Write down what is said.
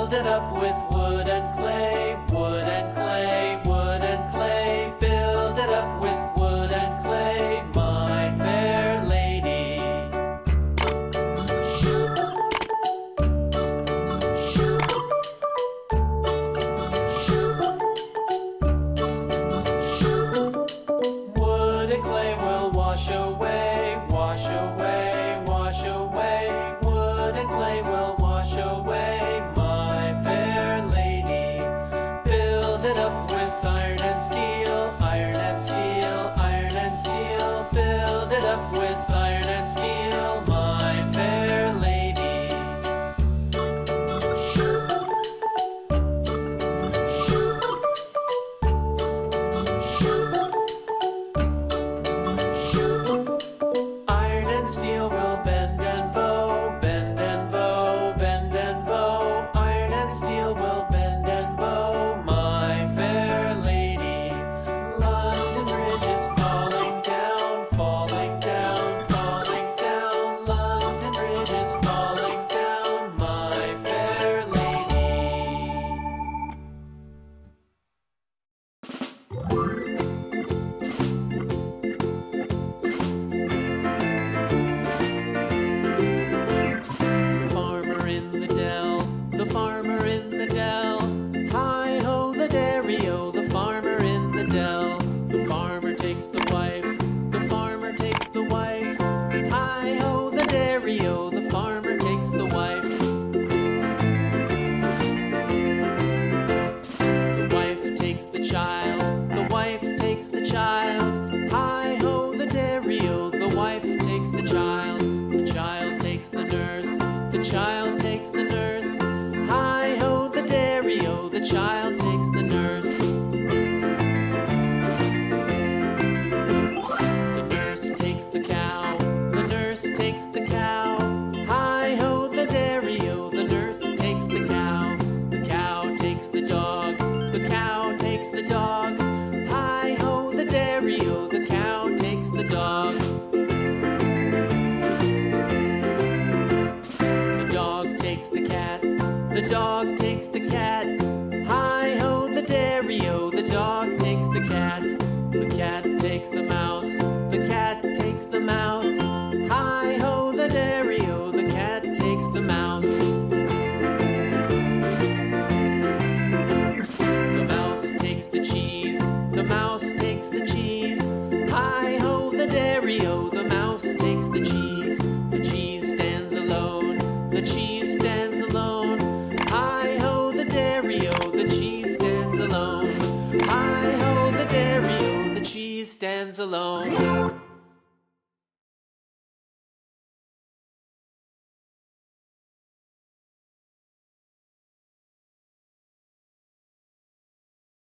Build it up with wood and clay, wood and clay, wood and clay. Build it up with wood and clay, my fair lady. Wood and clay will wash away, wash away, wash away. Wood and clay will wash away, my fair lady. Build it up with iron and steel, iron and steel, iron and steel. Build it up with iron and steel, my fair lady. Iron and steel will bend and bow, bend and bow, bend and bow. Iron and steel will bend and bow, my fair lady. London Bridge is falling down, falling down, falling down. London Bridge is falling down, my fair lady. Farmer in the dell, the farmer in the dell. Hi-ho the dairy-o, the farmer in the dell. The farmer takes the wife, the farmer takes the wife. Hi-ho the dairy-o, the farmer takes the wife. The wife takes the child, the wife takes the child. Hi-ho the dairy-o, the wife takes the child. The child takes the nurse, the child takes the nurse. Hi-ho the dairy-o, the child takes the nurse. The nurse takes the cow, the nurse takes the cow. Hi-ho the dairy-o, the nurse takes the cow. The cow takes the dog, the cow takes the dog. Hi-ho the dairy-o, the cow takes the dog. The dog takes the cat, the dog takes the cat. Hi-ho the dairy-o, the dog takes the cat. The cat takes the mouse, the cat takes the mouse. Hi-ho the dairy-o, the cat takes the mouse. The mouse takes the cheese, the mouse takes the cheese. Hi-ho the dairy-o, the mouse takes the cheese. The cheese stands alone, the cheese stands alone. Hi-ho the dairy-o, the cheese stands alone. Hi-ho the dairy-o, the cheese stands alone.